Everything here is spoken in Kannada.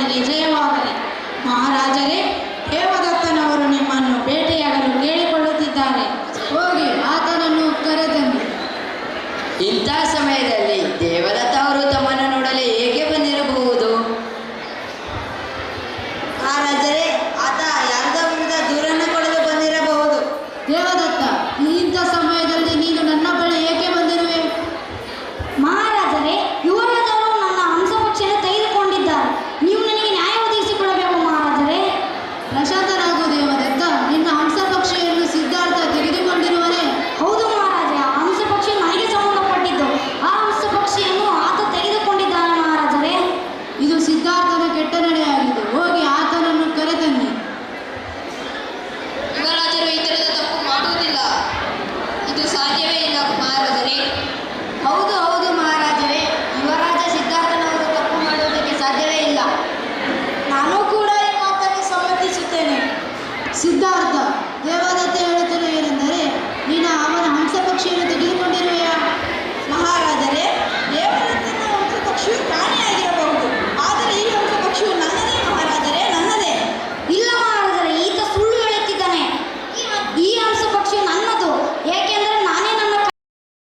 ದೇವತೆಗಳಿಗೆ ಜಯವಾಗಲಿ. ಮಹಾರಾಜರೇ, ದೇವದತ್ತನವರು ನಿಮ್ಮನ್ನು ಭೇಟಿಯಾಗಲು ಕೇಳಿಕೊಳ್ಳುತ್ತಿದ್ದಾರೆ. ಹೋಗಿ ಆತನನ್ನು ಕರೆತನ್ನಿ. ಇಂಥ ಸಮಯದಲ್ಲಿ ದೇವದತ್ತ ಅವರು ತಮ್ಮನ್ನು ನೋಡಲು ಹೇಗೆ ಬಂದಿರಬಹುದು? ಮಹಾರಾಜರೇ, ಆತ ಯಾರದ ವಿರುದ್ಧ ದೂರನ್ನು ಕೊಡಲು ಬಂದಿರಬಹುದು. ದೇವದತ್ತ, ಇಂಥ ಸಮಯದಲ್ಲಿ ನೀನು ನನ್ನ ಬಳಿ ಏಕೆ ಬಂದಿರುವೆ? ಮಹಾರಾಜರೇ, ಯುವರಾಜರು ನನ್ನ ಹಂಸಪಕ್ಷಿಯನ್ನು ತೆಗೆದುಕೊಂಡಿದ್ದಾರೆ. ನೀವು ನನಗೆ ನ್ಯಾಯ ಒದಗಿಸಿಕೊಡಬೇಕು ಮಹಾರಾಜರೇ. ಪ್ರಶಾಂತನಾಗು ದೇವದತ್ತ. ನಿನ್ನ ಹಂಸಪಕ್ಷಿಯನ್ನು ಸಿದ್ಧಾರ್ಥ ತೆಗೆದುಕೊಂಡಿರುವನೇ? ಹೌದು ಮಹಾರಾಜ, ಆ ಹಂಸಪಕ್ಷಿ ನನಗೆ ಸಂಬಂಧಪಟ್ಟಿದ್ದು. ಆ ಹಂಸಪಕ್ಷಿಯನ್ನು ಆತ ತೆಗೆದುಕೊಂಡಿದ್ದಾನೆ ಮಹಾರಾಜರೇ. ಇದು ಸಿದ್ಧಾರ್ಥನ ಕೆಟ್ಟ ನಡೆಯಾಗಿದೆ. ಹೋಗಿ ಆತನನ್ನು ಕರೆತನ್ನಿ. ಯುವರಾಜರು ಈ ತರದ ತಪ್ಪು ಮಾಡುವುದಿಲ್ಲ. ಇದು ಸಾಧ್ಯವೇ ಇಲ್ಲ ಮಹಾರಾಜರೇ. ಹೌದು ಹೌದು ಮಹಾರಾಜರೇ, ಯುವರಾಜ ಸಿದ್ಧಾರ್ಥನವರು ತಪ್ಪು ಮಾಡುವುದಕ್ಕೆ ಸಾಧ್ಯವೇ ಇಲ್ಲ. ನಾನು ಕೂಡ ಈ ಮಾತನ್ನು ಸಮ್ಮತಿಸುತ್ತೇನೆ. ಸಿದ್ಧಾರ್ಥ, ದೇವದತ್ತ ಹೇಳುತ್ತಿರುವುದೇನೆಂದರೆ ನೀನು ಅವನ ಹಂಸಪಕ್ಷಿಯನ್ನು ತೆಗೆದುಕೊಂಡಿರುವೆ.